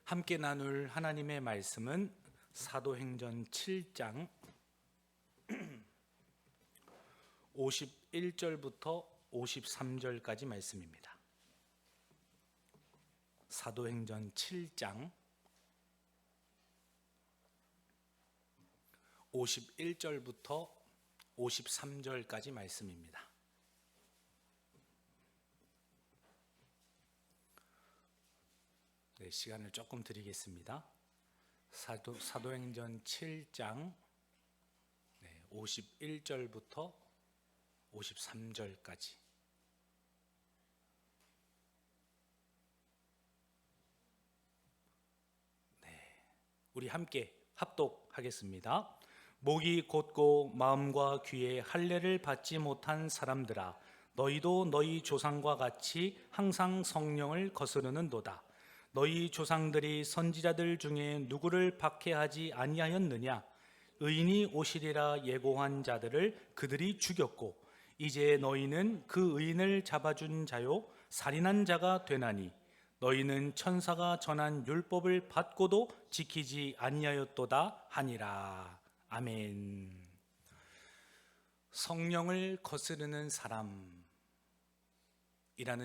함께 나눌 하나님의 말씀은 사도행전 7장 51절부터 53절까지 말씀입니다. 사도행전 7장 51절부터 53절까지 말씀입니다. 네, 시간을 조금 드리겠습니다. 사도행전 7장 51절부터 53절까지. 우리 함께 합독하겠습니다. 목이 곧고 마음과 귀에 할례를 받지 못한 사람들아, 너희도 너희 조상과 같이 항상 성령을 거스르는도다. 너희 조상들이 선지자들 중에 누구를 박해하지 아니하였느냐? 의인이 오시리라 예고한 자들을 그들이 죽였고, 이제 너희는 그 의인을 잡아준 자요 살인한 자가 되나니, 너희는 천사가 전한 율법을 받고도 지키지 아니하였도다 하니라. 아멘. 성령을 거스르는 사람이라는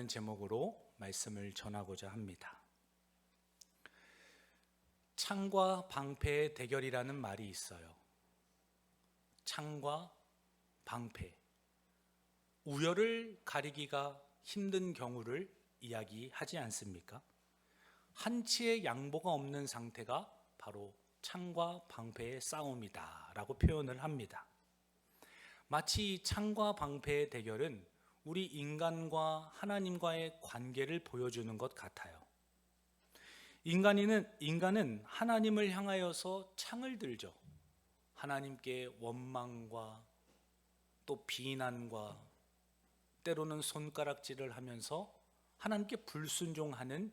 제목으로 말씀을 전하고자 합니다. 창과 방패의 대결이라는 말이 있어요. 창과 방패, 우열을 가리기가 힘든 경우를 이야기하지 않습니까? 한치의 양보가 없는 상태가 바로 창과 방패의 싸움이다 라고 표현을 합니다. 마치 창과 방패의 대결은 우리 인간과 하나님과의 관계를 보여주는 것 같아요. 인간은 하나님을 향하여서 창을 들죠. 하나님께 원망과 또 비난과 때로는 손가락질을 하면서 하나님께 불순종하는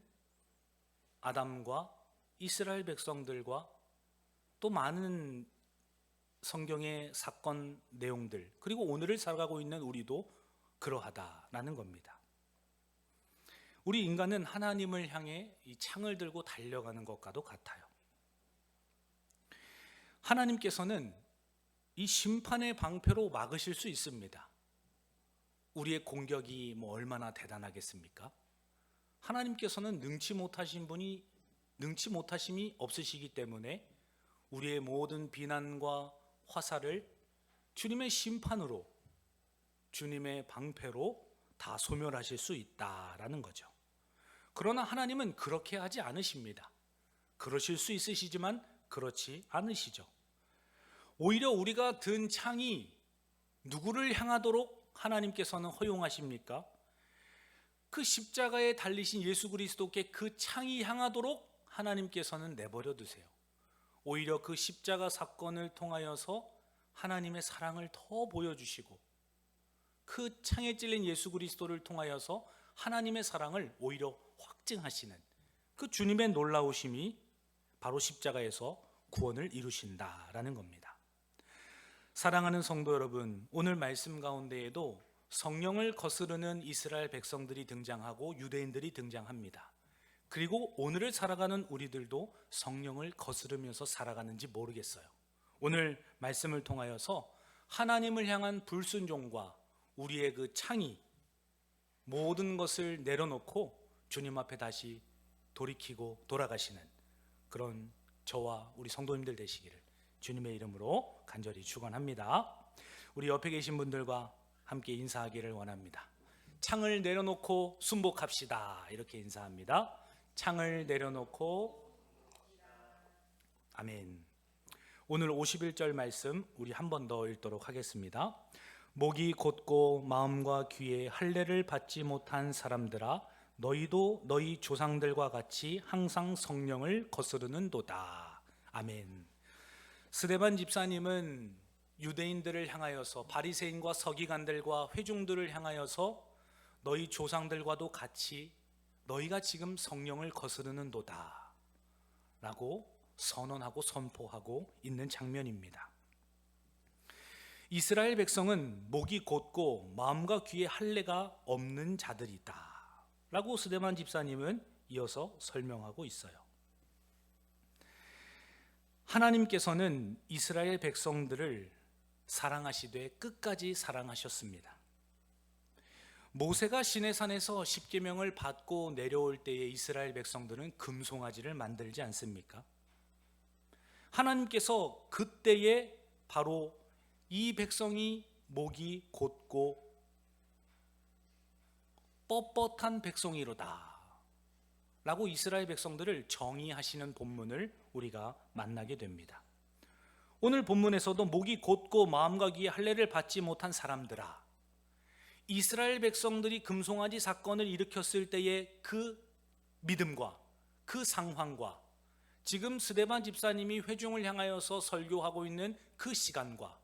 아담과 이스라엘 백성들과 또 많은 성경의 사건 내용들, 그리고 오늘을 살아가고 있는 우리도 그러하다라는 겁니다. 우리 인간은 하나님을 향해 이 창을 들고 달려가는 것과도 같아요. 하나님께서는 이 심판의 방패로 막으실 수 있습니다. 우리의 공격이 얼마나 대단하겠습니까? 하나님께서는 능치 못하심이 없으시기 때문에 우리의 모든 비난과 화살을 주님의 심판으로, 주님의 방패로 다 소멸하실 수 있다라는 거죠. 그러나 하나님은 그렇게 하지 않으십니다. 그러실 수 있으시지만 그렇지 않으시죠. 오히려 우리가 든 창이 누구를 향하도록 하나님께서는 허용하십니까? 그 십자가에 달리신 예수 그리스도께 그 창이 향하도록 하나님께서는 내버려 두세요. 오히려 그 십자가 사건을 통하여서 하나님의 사랑을 더 보여주시고, 그 창에 찔린 예수 그리스도를 통하여서 하나님의 사랑을 오히려 확증하시는 그 주님의 놀라우심이 바로 십자가에서 구원을 이루신다라는 겁니다. 사랑하는 성도 여러분, 오늘 말씀 가운데에도 성령을 거스르는 이스라엘 백성들이 등장하고 유대인들이 등장합니다. 그리고 오늘을 살아가는 우리들도 성령을 거스르면서 살아가는지 모르겠어요. 오늘 말씀을 통하여서 하나님을 향한 불순종과 우리의 그 창이 모든 것을 내려놓고 주님 앞에 다시 돌이키고 돌아가시는 그런 저와 우리 성도님들 되시기를 주님의 이름으로 간절히 축원합니다. 우리 옆에 계신 분들과 함께 인사하기를 원합니다. 창을 내려놓고 순복합시다. 이렇게 인사합니다. 창을 내려놓고. 아멘. 오늘 51절 말씀 우리 한 번 더 읽도록 하겠습니다. 목이 곧고 마음과 귀에 할례를 받지 못한 사람들아, 너희도 너희 조상들과 같이 항상 성령을 거스르는도다. 아멘. 스데반 집사님은 유대인들을 향하여서, 바리새인과 서기관들과 회중들을 향하여서 너희 조상들과도 같이 너희가 지금 성령을 거스르는도다 라고 선언하고 선포하고 있는 장면입니다. 이스라엘 백성은 목이 곧고 마음과 귀에 할례가 없는 자들이다 라고 스데반 집사님은 이어서 설명하고 있어요. 하나님께서는 이스라엘 백성들을 사랑하시되 끝까지 사랑하셨습니다. 모세가 시내산에서 십계명을 받고 내려올 때에 이스라엘 백성들은 금송아지를 만들지 않습니까? 하나님께서 그때에 바로 이 백성이 목이 곧고 뻣뻣한 백성이로다 라고 이스라엘 백성들을 정의하시는 본문을 우리가 만나게 됩니다. 오늘 본문에서도 목이 곧고 마음과 귀에 할례를 받지 못한 사람들아, 이스라엘 백성들이 금송아지 사건을 일으켰을 때의 그 믿음과 그 상황과 지금 스데반 집사님이 회중을 향하여서 설교하고 있는 그 시간과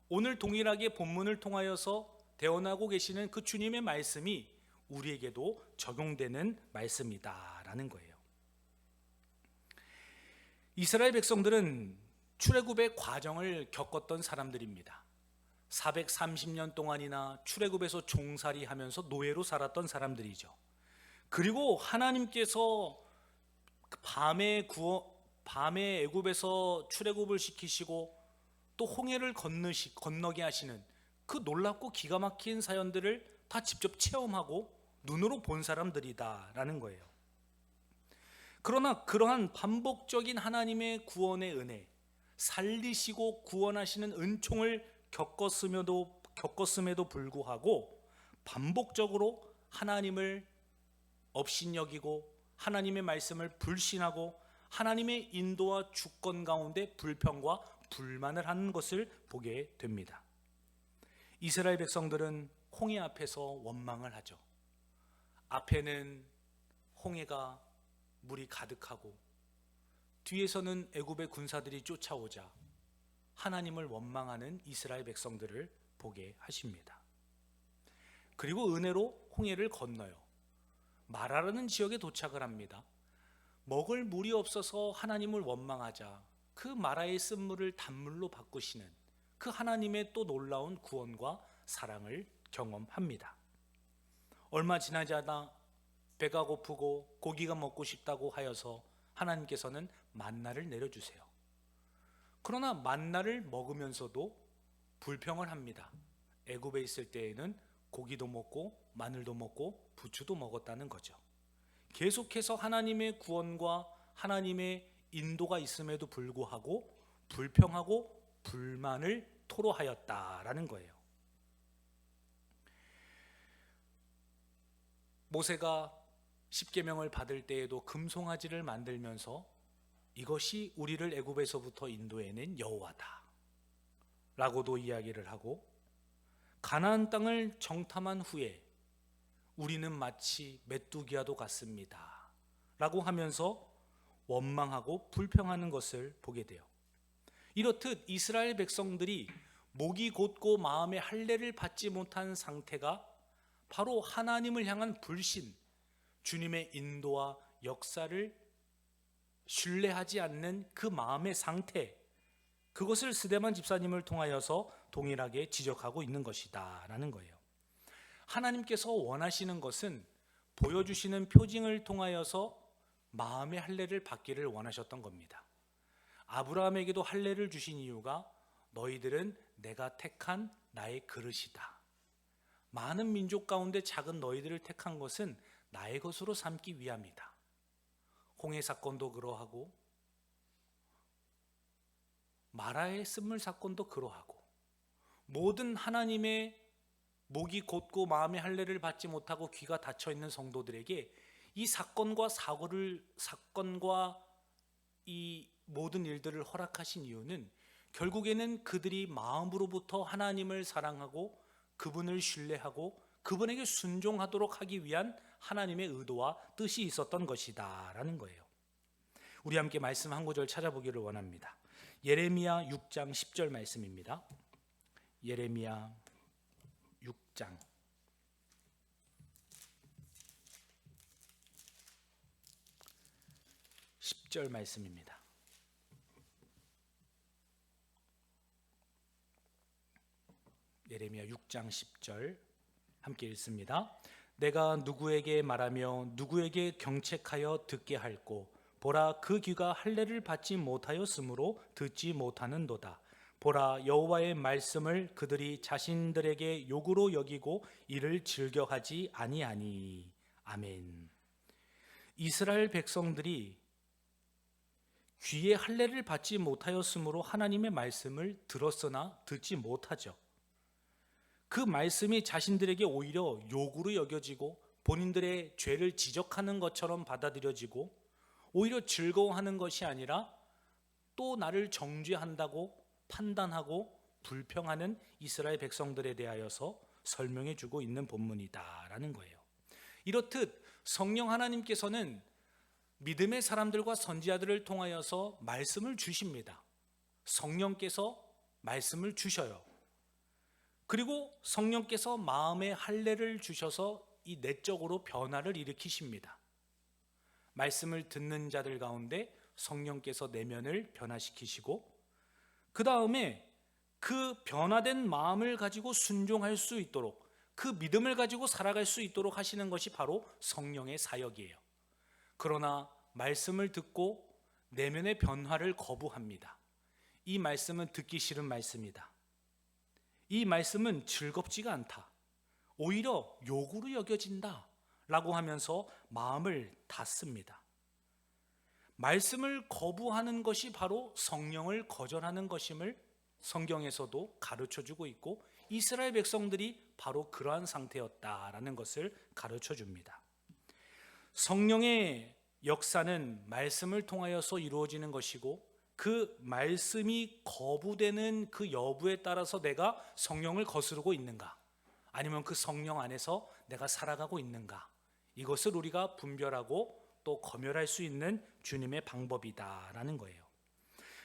오늘 동일하게 본문을 통하여서 대언하고 계시는 그 주님의 말씀이 우리에게도 적용되는 말씀이다라는 거예요. 이스라엘 백성들은 출애굽의 과정을 겪었던 사람들입니다. 430년 동안이나 출애굽에서 종살이하면서 노예로 살았던 사람들이죠. 그리고 하나님께서 밤에 애굽에서 출애굽을 시키시고 또 홍해를 건너게 하시는 그 놀랍고 기가 막힌 사연들을 다 직접 체험하고 눈으로 본 사람들이다라는 거예요. 그러나 그러한 반복적인 하나님의 구원의 은혜, 살리시고 구원하시는 은총을 겪었음에도 불구하고 반복적으로 하나님을 업신여기고 하나님의 말씀을 불신하고 하나님의 인도와 주권 가운데 불평과 불만을 하는 것을 보게 됩니다. 이스라엘 백성들은 홍해 앞에서 원망을 하죠. 앞에는 홍해가 물이 가득하고 뒤에서는 애굽의 군사들이 쫓아오자 하나님을 원망하는 이스라엘 백성들을 보게 하십니다. 그리고 은혜로 홍해를 건너요. 마라라는 지역에 도착을 합니다. 먹을 물이 없어서 하나님을 원망하자 그 마라의 쓴물을 단물로 바꾸시는 그 하나님의 또 놀라운 구원과 사랑을 경험합니다. 얼마 지나지 않아 배가 고프고 고기가 먹고 싶다고 하여서 하나님께서는 만나를 내려주세요. 그러나 만나를 먹으면서도 불평을 합니다. 애굽에 있을 때에는 고기도 먹고 마늘도 먹고 부추도 먹었다는 거죠. 계속해서 하나님의 구원과 하나님의 인도가 있음에도 불구하고 불평하고 불만을 토로하였다라는 거예요. 모세가 십계명을 받을 때에도 금송아지를 만들면서 이것이 우리를 애굽에서부터 인도해낸 여호와다 라고도 이야기를 하고, 가나안 땅을 정탐한 후에 우리는 마치 메뚜기와도 같습니다 라고 하면서 원망하고 불평하는 것을 보게 돼요. 이렇듯 이스라엘 백성들이 목이 곧고 마음의 할례를 받지 못한 상태가 바로 하나님을 향한 불신, 주님의 인도와 역사를 신뢰하지 않는 그 마음의 상태, 그것을 스데반 집사님을 통하여서 동일하게 지적하고 있는 것이다 라는 거예요. 하나님께서 원하시는 것은 보여주시는 표징을 통하여서 마음의 할례를 받기를 원하셨던 겁니다. 아브라함에게도 할례를 주신 이유가 너희들은 내가 택한 나의 그릇이다. 많은 민족 가운데 작은 너희들을 택한 것은 나의 것으로 삼기 위함이다. 홍해 사건도 그러하고 마라의 쓴물 사건도 그러하고 모든 하나님의 목이 곧고 마음의 할례를 받지 못하고 귀가 닫혀 있는 성도들에게 이 사건과 이 모든 일들을 허락하신 이유는 결국에는 그들이 마음으로부터 하나님을 사랑하고 그분을 신뢰하고 그분에게 순종하도록 하기 위한 하나님의 의도와 뜻이 있었던 것이다 라는 거예요. 우리 함께 말씀 한 구절 찾아보기를 원합니다. 예레미야 6장 10절 말씀입니다. 예레미야 6장 10절 말씀입니다. 예레미야 6장 10절 함께 읽습니다. 내가 누구에게 말하며 누구에게 경책하여 듣게 할꼬 보라, 그 귀가 할례를 받지 못하였으므로 듣지 못하는도다. 보라, 여호와의 말씀을 그들이 자신들에게 욕으로 여기고 이를 즐겨하지 아니하니. 아멘. 이스라엘 백성들이 귀에 할례를 받지 못하였으므로 하나님의 말씀을 들었으나 듣지 못하죠. 그 말씀이 자신들에게 오히려 욕으로 여겨지고 본인들의 죄를 지적하는 것처럼 받아들여지고 오히려 즐거워하는 것이 아니라 또 나를 정죄한다고 판단하고 불평하는 이스라엘 백성들에 대하여서 설명해 주고 있는 본문이다라는 거예요. 이렇듯 성령 하나님께서는 믿음의 사람들과 선지자들을 통하여서 말씀을 주십니다. 성령께서 말씀을 주셔요. 그리고 성령께서 마음의 할례를 주셔서 이 내적으로 변화를 일으키십니다. 말씀을 듣는 자들 가운데 성령께서 내면을 변화시키시고 그 다음에 그 변화된 마음을 가지고 순종할 수 있도록, 그 믿음을 가지고 살아갈 수 있도록 하시는 것이 바로 성령의 사역이에요. 그러나 말씀을 듣고 내면의 변화를 거부합니다. 이 말씀은 듣기 싫은 말씀이다. 이 말씀은 즐겁지가 않다. 오히려 욕으로 여겨진다 라고 하면서 마음을 닫습니다. 말씀을 거부하는 것이 바로 성령을 거절하는 것임을 성경에서도 가르쳐주고 있고 이스라엘 백성들이 바로 그러한 상태였다라는 것을 가르쳐줍니다. 성령의 역사는 말씀을 통하여서 이루어지는 것이고 그 말씀이 거부되는 그 여부에 따라서 내가 성령을 거스르고 있는가, 아니면 그 성령 안에서 내가 살아가고 있는가, 이것을 우리가 분별하고 또 검열할 수 있는 주님의 방법이다라는 거예요.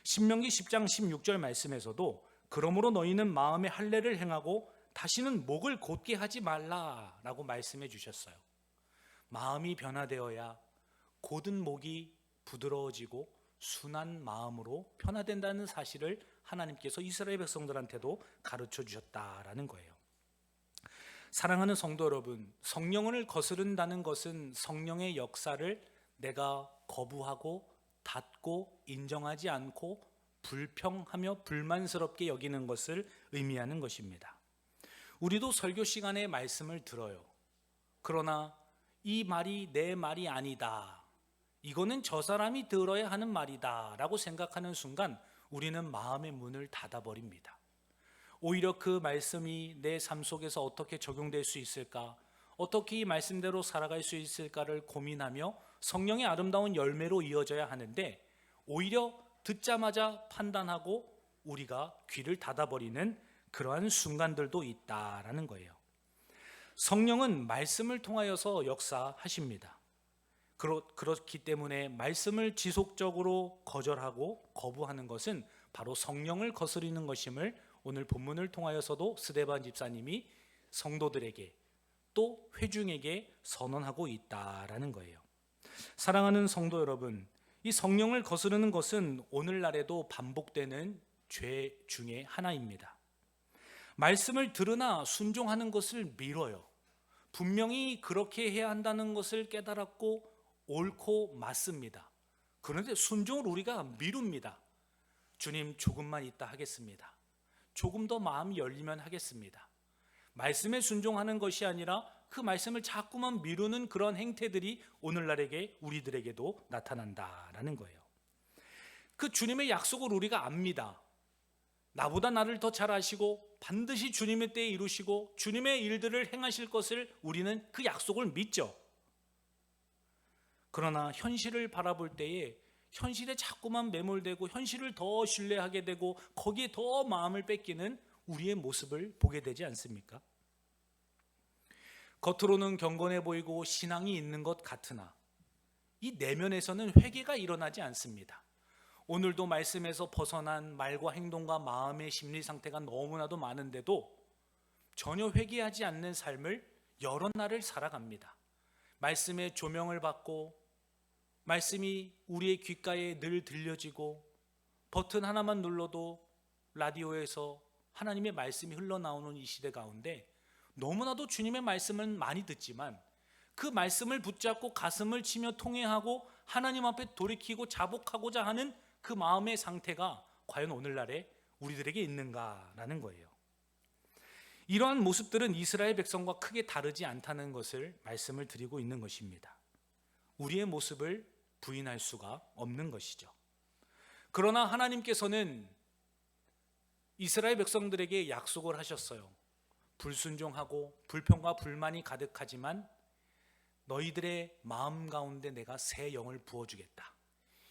신명기 10장 16절 말씀에서도 그러므로 너희는 마음의 할례를 행하고 다시는 목을 곧게 하지 말라라고 말씀해 주셨어요. 마음이 변화되어야 곧은 목이 부드러워지고 순한 마음으로 변화된다는 사실을 하나님께서 이스라엘 백성들한테도 가르쳐 주셨다라는 거예요. 사랑하는 성도 여러분, 성령을 거스른다는 것은 성령의 역사를 내가 거부하고 닫고 인정하지 않고 불평하며 불만스럽게 여기는 것을 의미하는 것입니다. 우리도 설교 시간에 말씀을 들어요. 그러나 이 말이 내 말이 아니다, 이거는 저 사람이 들어야 하는 말이다 라고 생각하는 순간 우리는 마음의 문을 닫아버립니다. 오히려 그 말씀이 내 삶 속에서 어떻게 적용될 수 있을까, 어떻게 이 말씀대로 살아갈 수 있을까를 고민하며 성령의 아름다운 열매로 이어져야 하는데 오히려 듣자마자 판단하고 우리가 귀를 닫아버리는 그러한 순간들도 있다라는 거예요. 성령은 말씀을 통하여서 역사하십니다. 그렇기 때문에 말씀을 지속적으로 거절하고 거부하는 것은 바로 성령을 거스리는 것임을 오늘 본문을 통하여서도 스데반 집사님이 성도들에게 또 회중에게 선언하고 있다라는 거예요. 사랑하는 성도 여러분, 이 성령을 거스르는 것은 오늘날에도 반복되는 죄 중에 하나입니다. 말씀을 들으나 순종하는 것을 미뤄요. 분명히 그렇게 해야 한다는 것을 깨달았고 옳고 맞습니다. 그런데 순종을 우리가 미룹니다. 주님, 조금만 있다 하겠습니다. 조금 더 마음이 열리면 하겠습니다. 말씀에 순종하는 것이 아니라 그 말씀을 자꾸만 미루는 그런 행태들이 오늘날에게 우리들에게도 나타난다라는 거예요. 그 주님의 약속을 우리가 압니다. 나보다 나를 더 잘 아시고 반드시 주님의 때에 이루시고 주님의 일들을 행하실 것을 우리는 그 약속을 믿죠. 그러나 현실을 바라볼 때에 현실에 자꾸만 매몰되고 현실을 더 신뢰하게 되고 거기에 더 마음을 뺏기는 우리의 모습을 보게 되지 않습니까? 겉으로는 경건해 보이고 신앙이 있는 것 같으나 이 내면에서는 회개가 일어나지 않습니다. 오늘도 말씀에서 벗어난 말과 행동과 마음의 심리 상태가 너무나도 많은데도 전혀 회개하지 않는 삶을 여러 날을 살아갑니다. 말씀의 조명을 받고 말씀이 우리의 귓가에 늘 들려지고 버튼 하나만 눌러도 라디오에서 하나님의 말씀이 흘러나오는 이 시대 가운데 너무나도 주님의 말씀은 많이 듣지만 그 말씀을 붙잡고 가슴을 치며 통회하고 하나님 앞에 돌이키고 자복하고자 하는 그 마음의 상태가 과연 오늘날에 우리들에게 있는가라는 거예요. 이러한 모습들은 이스라엘 백성과 크게 다르지 않다는 것을 말씀을 드리고 있는 것입니다. 우리의 모습을 부인할 수가 없는 것이죠. 그러나 하나님께서는 이스라엘 백성들에게 약속을 하셨어요. 불순종하고 불평과 불만이 가득하지만 너희들의 마음 가운데 내가 새 영을 부어주겠다.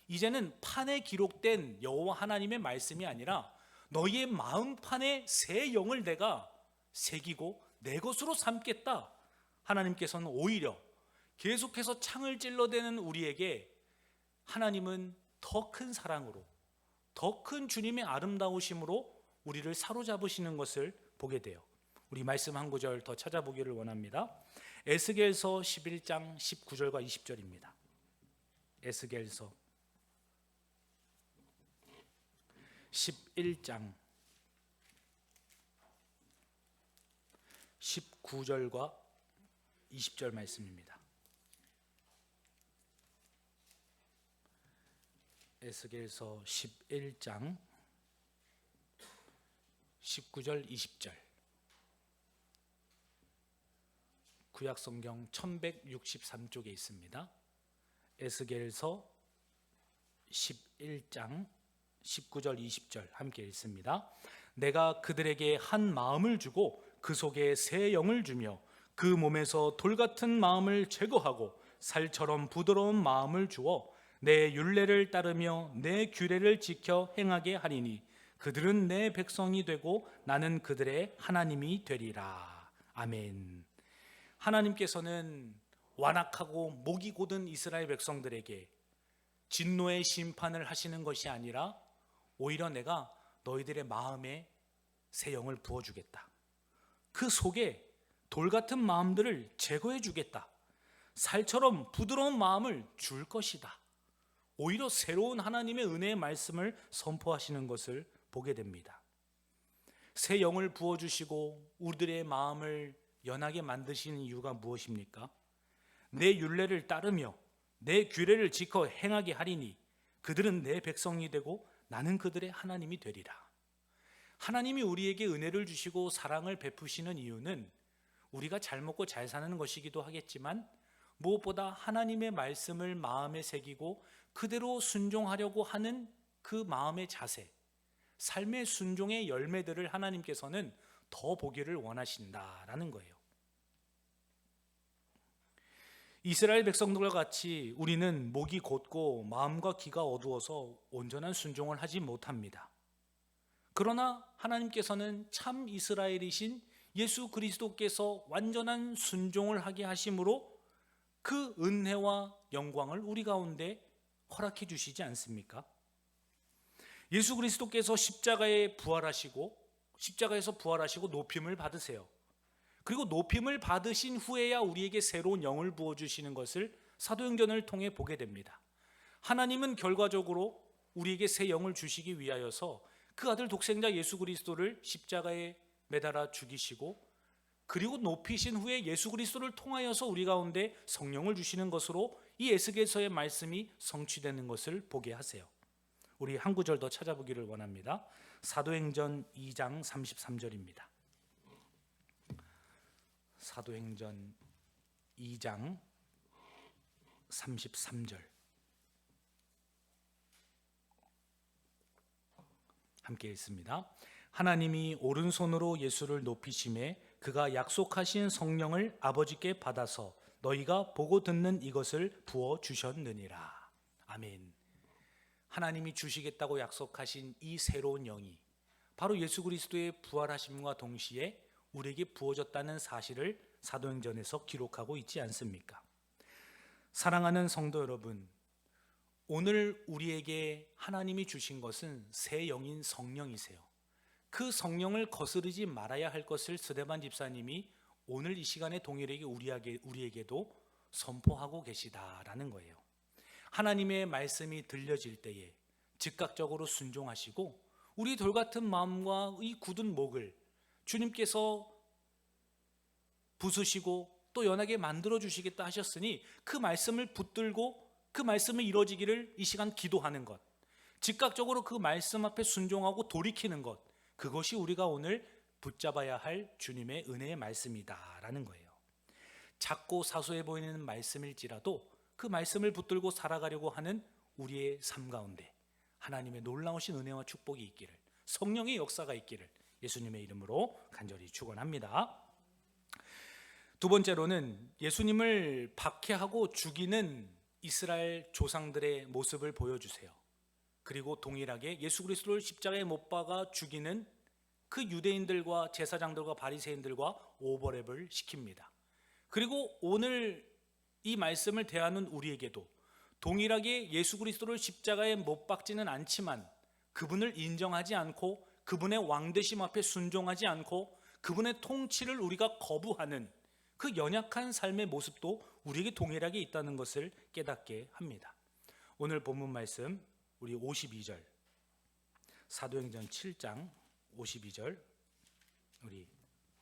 이제는 판에 기록된 여호와 하나님의 말씀이 아니라 너희의 마음판에 새 영을 내가 새기고 내 것으로 삼겠다. 하나님께서는 오히려 계속해서 창을 찔러대는 우리에게 하나님은 더 큰 사랑으로, 더 큰 주님의 아름다우심으로 우리를 사로잡으시는 것을 보게 돼요. 우리 말씀 한 구절 더 찾아보기를 원합니다. 에스겔서 11장 19절과 20절입니다. 에스겔서 11장 19절과 20절 말씀입니다. 에스겔서 11장 19절 20절. 구약성경 1163쪽에 있습니다. 에스겔서 11장 19절 20절 함께 읽습니다. 내가 그들에게 한 마음을 주고 그 속에 새 영을 주며 그 몸에서 돌 같은 마음을 제거하고 살처럼 부드러운 마음을 주어 내 율례를 따르며 내 규례를 지켜 행하게 하리니 그들은 내 백성이 되고 나는 그들의 하나님이 되리라. 아멘. 하나님께서는 완악하고 목이 곧은 이스라엘 백성들에게 진노의 심판을 하시는 것이 아니라 오히려 내가 너희들의 마음에 새 영을 부어주겠다. 그 속에 돌 같은 마음들을 제거해 주겠다. 살처럼 부드러운 마음을 줄 것이다. 오히려 새로운 하나님의 은혜의 말씀을 선포하시는 것을 보게 됩니다. 새 영을 부어주시고 우리들의 마음을 연하게 만드시는 이유가 무엇입니까? 내 율례를 따르며 내 규례를 지켜 행하게 하리니 그들은 내 백성이 되고 나는 그들의 하나님이 되리라. 하나님이 우리에게 은혜를 주시고 사랑을 베푸시는 이유는 우리가 잘 먹고 잘 사는 것이기도 하겠지만 무엇보다 하나님의 말씀을 마음에 새기고 그대로 순종하려고 하는 그 마음의 자세, 삶의 순종의 열매들을 하나님께서는 더 보기를 원하신다라는 거예요. 이스라엘 백성들과 같이 우리는 목이 곧고 마음과 귀가 어두워서 온전한 순종을 하지 못합니다. 그러나 하나님께서는 참 이스라엘이신 예수 그리스도께서 완전한 순종을 하게 하심으로 그 은혜와 영광을 우리 가운데 허락해 주시지 않습니까? 예수 그리스도께서 십자가에서 부활하시고 높임을 받으세요. 그리고 높임을 받으신 후에야 우리에게 새로운 영을 부어주시는 것을 사도행전을 통해 보게 됩니다. 하나님은 결과적으로 우리에게 새 영을 주시기 위하여서 그 아들 독생자 예수 그리스도를 십자가에 매달아 죽이시고 그리고 높이신 후에 예수 그리스도를 통하여서 우리 가운데 성령을 주시는 것으로 이 에스겔서의 말씀이 성취되는 것을 보게 하세요. 우리 한 구절 더 찾아보기를 원합니다. 사도행전 2장 33절입니다. 사도행전 2장 33절 함께 읽습니다. 하나님이 오른손으로 예수를 높이심에 그가 약속하신 성령을 아버지께 받아서 너희가 보고 듣는 이것을 부어 주셨느니라. 아멘. 하나님이 주시겠다고 약속하신 이 새로운 영이 바로 예수 그리스도의 부활하심과 동시에 우리에게 부어졌다는 사실을 사도행전에서 기록하고 있지 않습니까? 사랑하는 성도 여러분, 오늘 우리에게 하나님이 주신 것은 새 영인 성령이세요. 그 성령을 거스르지 말아야 할 것을 스데반 집사님이 오늘 이 시간에 동일하게 우리에게도 선포하고 계시다라는 거예요. 하나님의 말씀이 들려질 때에 즉각적으로 순종하시고 우리 돌같은 마음과 이 굳은 목을 주님께서 부수시고 또 연하게 만들어 주시겠다 하셨으니 그 말씀을 붙들고 그 말씀이 이루어지기를 이 시간 기도하는 것, 즉각적으로 그 말씀 앞에 순종하고 돌이키는 것, 그것이 우리가 오늘 붙잡아야 할 주님의 은혜의 말씀이다라는 거예요. 작고 사소해 보이는 말씀일지라도 그 말씀을 붙들고 살아가려고 하는 우리의 삶 가운데 하나님의 놀라우신 은혜와 축복이 있기를, 성령의 역사가 있기를 예수님의 이름으로 간절히 축원합니다. 두 번째로는 예수님을 박해하고 죽이는 이스라엘 조상들의 모습을 보여주세요. 그리고 동일하게 예수 그리스도를 십자가에 못 박아 죽이는 그 유대인들과 제사장들과 바리새인들과 오버랩을 시킵니다. 그리고 오늘 이 말씀을 대하는 우리에게도 동일하게 예수 그리스도를 십자가에 못 박지는 않지만 그분을 인정하지 않고 그분의 왕되심 앞에 순종하지 않고 그분의 통치를 우리가 거부하는 그 연약한 삶의 모습도 우리에게 동일하게 있다는 것을 깨닫게 합니다. 오늘 본문 말씀 우리 52절, 사도행전 7장 52절 우리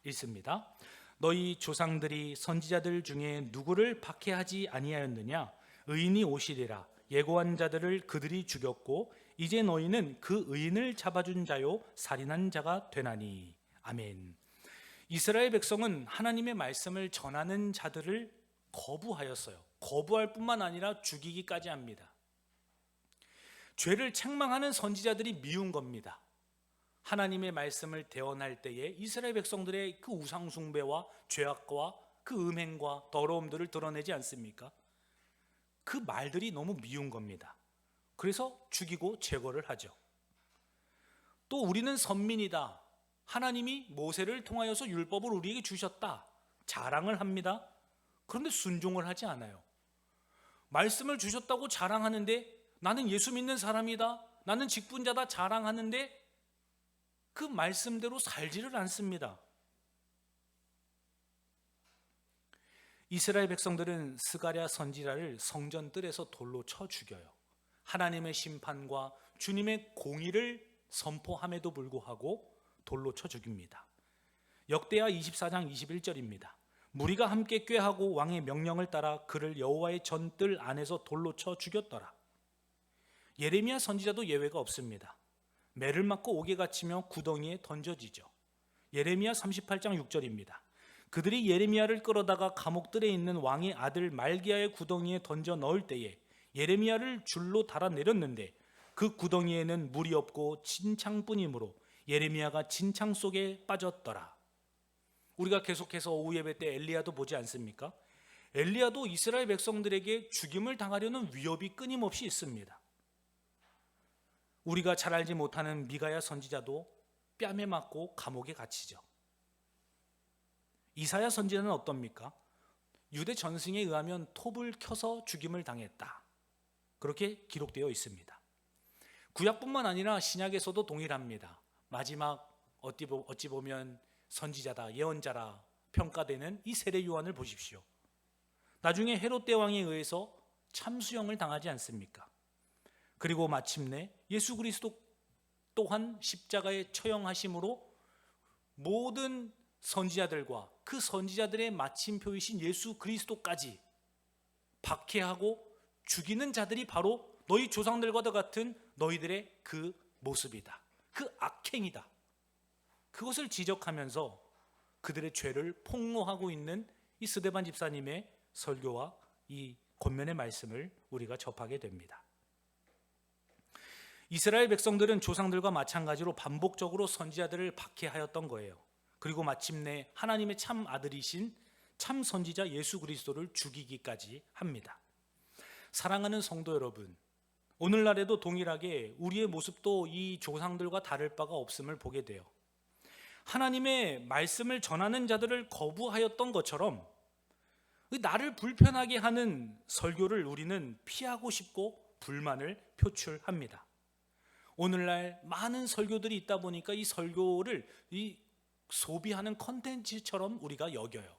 읽습니다. 너희 조상들이 선지자들 중에 누구를 박해하지 아니하였느냐? 의인이 오시리라. 예고한 자들을 그들이 죽였고 이제 너희는 그 의인을 잡아준 자요 살인한 자가 되나니. 아멘. 이스라엘 백성은 하나님의 말씀을 전하는 자들을 거부하였어요. 거부할 뿐만 아니라 죽이기까지 합니다. 죄를 책망하는 선지자들이 미운 겁니다. 하나님의 말씀을 대언할 때에 이스라엘 백성들의 그 우상 숭배와 죄악과 그 음행과 더러움들을 드러내지 않습니까? 그 말들이 너무 미운 겁니다. 그래서 죽이고 제거를 하죠. 또 우리는 선민이다. 하나님이 모세를 통하여서 율법을 우리에게 주셨다. 자랑을 합니다. 그런데 순종을 하지 않아요. 말씀을 주셨다고 자랑하는데 나는 예수 믿는 사람이다. 나는 직분자다 자랑하는데 그 말씀대로 살지를 않습니다. 이스라엘 백성들은 스가랴 선지자를 성전 뜰에서 돌로 쳐 죽여요. 하나님의 심판과 주님의 공의를 선포함에도 불구하고 돌로 쳐 죽입니다. 역대하 24장 21절입니다. 무리가 함께 꾀하고 왕의 명령을 따라 그를 여호와의 전뜰 안에서 돌로 쳐 죽였더라. 예레미야 선지자도 예외가 없습니다. 매를 맞고 옥에 갇히며 구덩이에 던져지죠. 예레미야 38장 6절입니다. 그들이 예레미야를 끌어다가 감옥들에 있는 왕의 아들 말기야의 구덩이에 던져 넣을 때에 예레미야를 줄로 달아 내렸는데 그 구덩이에는 물이 없고 진창뿐이므로 예레미야가 진창 속에 빠졌더라. 우리가 계속해서 오후 예배 때 엘리야도 보지 않습니까? 엘리야도 이스라엘 백성들에게 죽임을 당하려는 위협이 끊임없이 있습니다. 우리가 잘 알지 못하는 미가야 선지자도 뺨에 맞고 감옥에 갇히죠. 이사야 선지자는 어떻습니까? 유대 전승에 의하면 톱을 켜서 죽임을 당했다. 그렇게 기록되어 있습니다. 구약뿐만 아니라 신약에서도 동일합니다. 마지막 어찌 보면 선지자다, 예언자라 평가되는 이 세례 요한을 보십시오. 나중에 헤롯 대왕에 의해서 참수형을 당하지 않습니까? 그리고 마침내 예수 그리스도 또한 십자가에 처형하심으로 모든 선지자들과 그 선지자들의 마침표이신 예수 그리스도까지 박해하고 죽이는 자들이 바로 너희 조상들과도 같은 너희들의 그 모습이다. 그 악행이다. 그것을 지적하면서 그들의 죄를 폭로하고 있는 이 스데반 집사님의 설교와 이 권면의 말씀을 우리가 접하게 됩니다. 이스라엘 백성들은 조상들과 마찬가지로 반복적으로 선지자들을 박해하였던 거예요. 그리고 마침내 하나님의 참 아들이신 참 선지자 예수 그리스도를 죽이기까지 합니다. 사랑하는 성도 여러분, 오늘날에도 동일하게 우리의 모습도 이 조상들과 다를 바가 없음을 보게 돼요. 하나님의 말씀을 전하는 자들을 거부하였던 것처럼 나를 불편하게 하는 설교를 우리는 피하고 싶고 불만을 표출합니다. 오늘날 많은 설교들이 있다 보니까 이 설교를 소비하는 컨텐츠처럼 우리가 여겨요.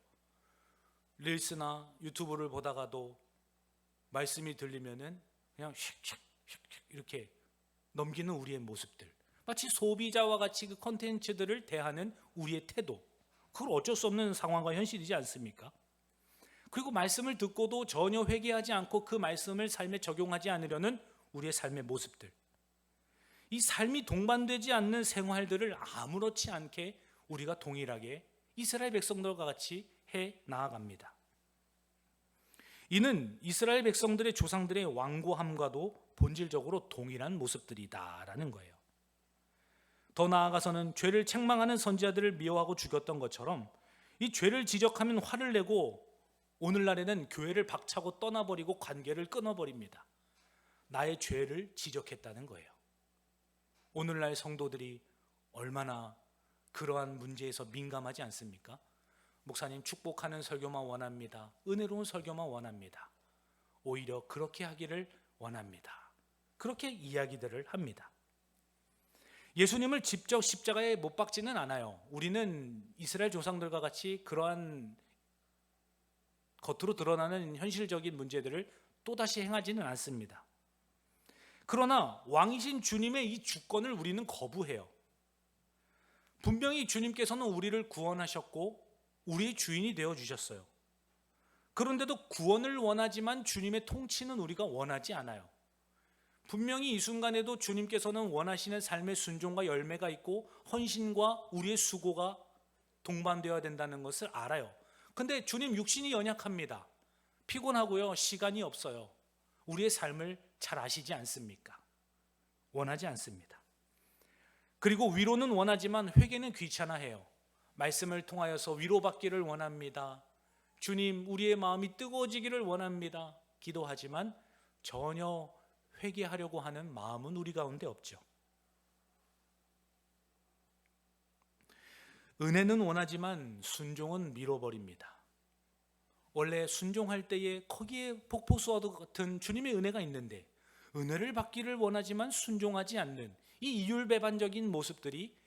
릴스나 유튜브를 보다가도 말씀이 들리면은 그냥 슉슉슉 이렇게 넘기는 우리의 모습들, 마치 소비자와 같이 그 컨텐츠들을 대하는 우리의 태도, 그걸 어쩔 수 없는 상황과 현실이지 않습니까? 그리고 말씀을 듣고도 전혀 회개하지 않고 그 말씀을 삶에 적용하지 않으려는 우리의 삶의 모습들, 이 삶이 동반되지 않는 생활들을 아무렇지 않게 우리가 동일하게 이스라엘 백성들과 같이 해 나아갑니다. 이는 이스라엘 백성들의 조상들의 완고함과도 본질적으로 동일한 모습들이다라는 거예요. 더 나아가서는 죄를 책망하는 선지자들을 미워하고 죽였던 것처럼 이 죄를 지적하면 화를 내고 오늘날에는 교회를 박차고 떠나버리고 관계를 끊어버립니다. 나의 죄를 지적했다는 거예요. 오늘날 성도들이 얼마나 그러한 문제에서 민감하지 않습니까? 목사님 축복하는 설교만 원합니다. 은혜로운 설교만 원합니다. 오히려 그렇게 하기를 원합니다. 그렇게 이야기들을 합니다. 예수님을 직접 십자가에 못 박지는 않아요. 우리는 이스라엘 조상들과 같이 그러한 겉으로 드러나는 현실적인 문제들을 또다시 행하지는 않습니다. 그러나 왕이신 주님의 이 주권을 우리는 거부해요. 분명히 주님께서는 우리를 구원하셨고 우리의 주인이 되어주셨어요. 그런데도 구원을 원하지만 주님의 통치는 우리가 원하지 않아요. 분명히 이 순간에도 주님께서는 원하시는 삶의 순종과 열매가 있고 헌신과 우리의 수고가 동반되어야 된다는 것을 알아요. 근데 주님 육신이 연약합니다. 피곤하고요. 시간이 없어요. 우리의 삶을 잘 아시지 않습니까? 원하지 않습니다. 그리고 위로는 원하지만 회개는 귀찮아해요. 말씀을 통하여서 위로받기를 원합니다. 주님, 우리의 마음이 뜨거워지기를 원합니다. 기도하지만 전혀 회개하려고 하는 마음은 우리 가운데 없죠. 은혜는 원하지만 순종은 미뤄버립니다. 원래 순종할 때에 거기에 폭포수와도 같은 주님의 은혜가 있는데 은혜를 받기를 원하지만 순종하지 않는 이 이율배반적인 모습들이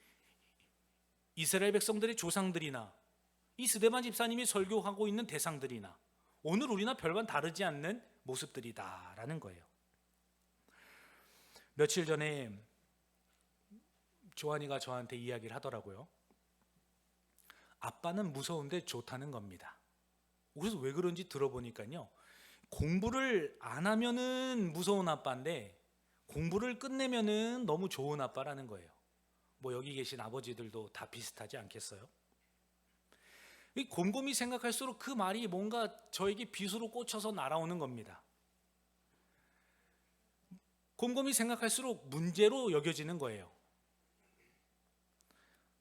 이스라엘 백성들의 조상들이나 이 스데반 집사님이 설교하고 있는 대상들이나 오늘 우리나 별반 다르지 않는 모습들이다라는 거예요. 며칠 전에 조한이가 저한테 이야기를 하더라고요. 아빠는 무서운데 좋다는 겁니다. 그래서 왜 그런지 들어보니까요, 공부를 안 하면은 무서운 아빠인데 공부를 끝내면은 너무 좋은 아빠라는 거예요. 뭐 여기 계신 아버지들도 다 비슷하지 않겠어요? 곰곰이 생각할수록 그 말이 뭔가 저에게 빗으로 꽂혀서 날아오는 겁니다. 곰곰이 생각할수록 문제로 여겨지는 거예요.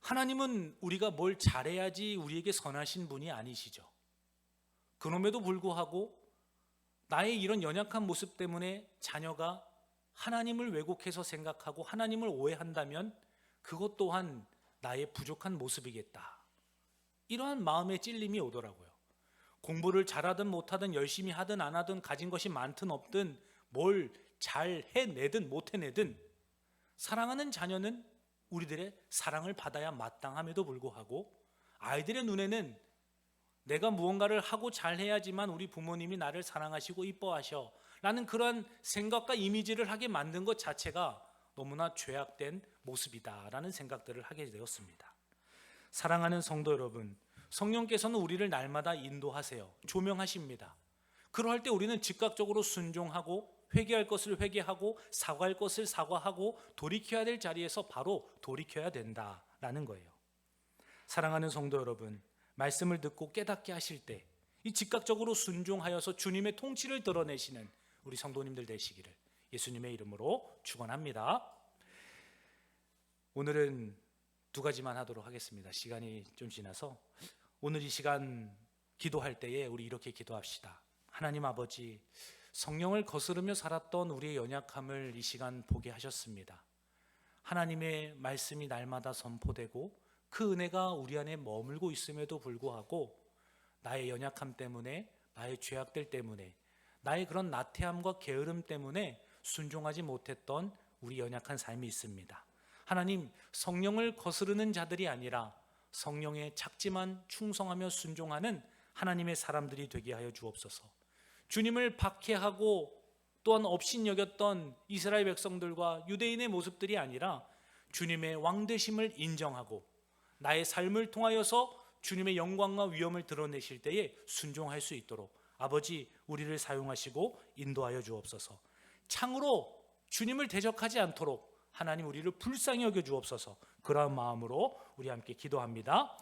하나님은 우리가 뭘 잘해야지 우리에게 선하신 분이 아니시죠. 그럼에도 불구하고 나의 이런 연약한 모습 때문에 자녀가 하나님을 왜곡해서 생각하고 하나님을 오해한다면 그것 또한 나의 부족한 모습이겠다. 이러한 마음의 찔림이 오더라고요. 공부를 잘하든 못하든 열심히 하든 안 하든 가진 것이 많든 없든 뭘 잘 해내든 못 해내든 사랑하는 자녀는 우리들의 사랑을 받아야 마땅함에도 불구하고 아이들의 눈에는 내가 무언가를 하고 잘해야지만 우리 부모님이 나를 사랑하시고 이뻐하셔 라는 그런 생각과 이미지를 하게 만든 것 자체가 너무나 죄악된 모습이다라는 생각들을 하게 되었습니다. 사랑하는 성도 여러분, 성령께서는 우리를 날마다 인도하세요. 조명하십니다. 그러할 때 우리는 즉각적으로 순종하고 회개할 것을 회개하고 사과할 것을 사과하고 돌이켜야 될 자리에서 바로 돌이켜야 된다라는 거예요. 사랑하는 성도 여러분, 말씀을 듣고 깨닫게 하실 때 이 즉각적으로 순종하여서 주님의 통치를 드러내시는 우리 성도님들 되시기를 예수님의 이름으로 축원합니다. 오늘은 두 가지만 하도록 하겠습니다. 시간이 좀 지나서 오늘 이 시간 기도할 때에 우리 이렇게 기도합시다. 하나님 아버지, 성령을 거스르며 살았던 우리의 연약함을 이 시간 보게 하셨습니다. 하나님의 말씀이 날마다 선포되고 그 은혜가 우리 안에 머물고 있음에도 불구하고 나의 연약함 때문에, 나의 죄악들 때문에, 나의 그런 나태함과 게으름 때문에 순종하지 못했던 우리 연약한 삶이 있습니다. 하나님, 성령을 거스르는 자들이 아니라 성령에 작지만 충성하며 순종하는 하나님의 사람들이 되게 하여 주옵소서. 주님을 박해하고 또한 업신여겼던 이스라엘 백성들과 유대인의 모습들이 아니라 주님의 왕되심을 인정하고 나의 삶을 통하여서 주님의 영광과 위엄을 드러내실 때에 순종할 수 있도록 아버지 우리를 사용하시고 인도하여 주옵소서. 창으로 주님을 대적하지 않도록 하나님 우리를 불쌍히 여겨 주옵소서. 그러한 마음으로 우리 함께 기도합니다.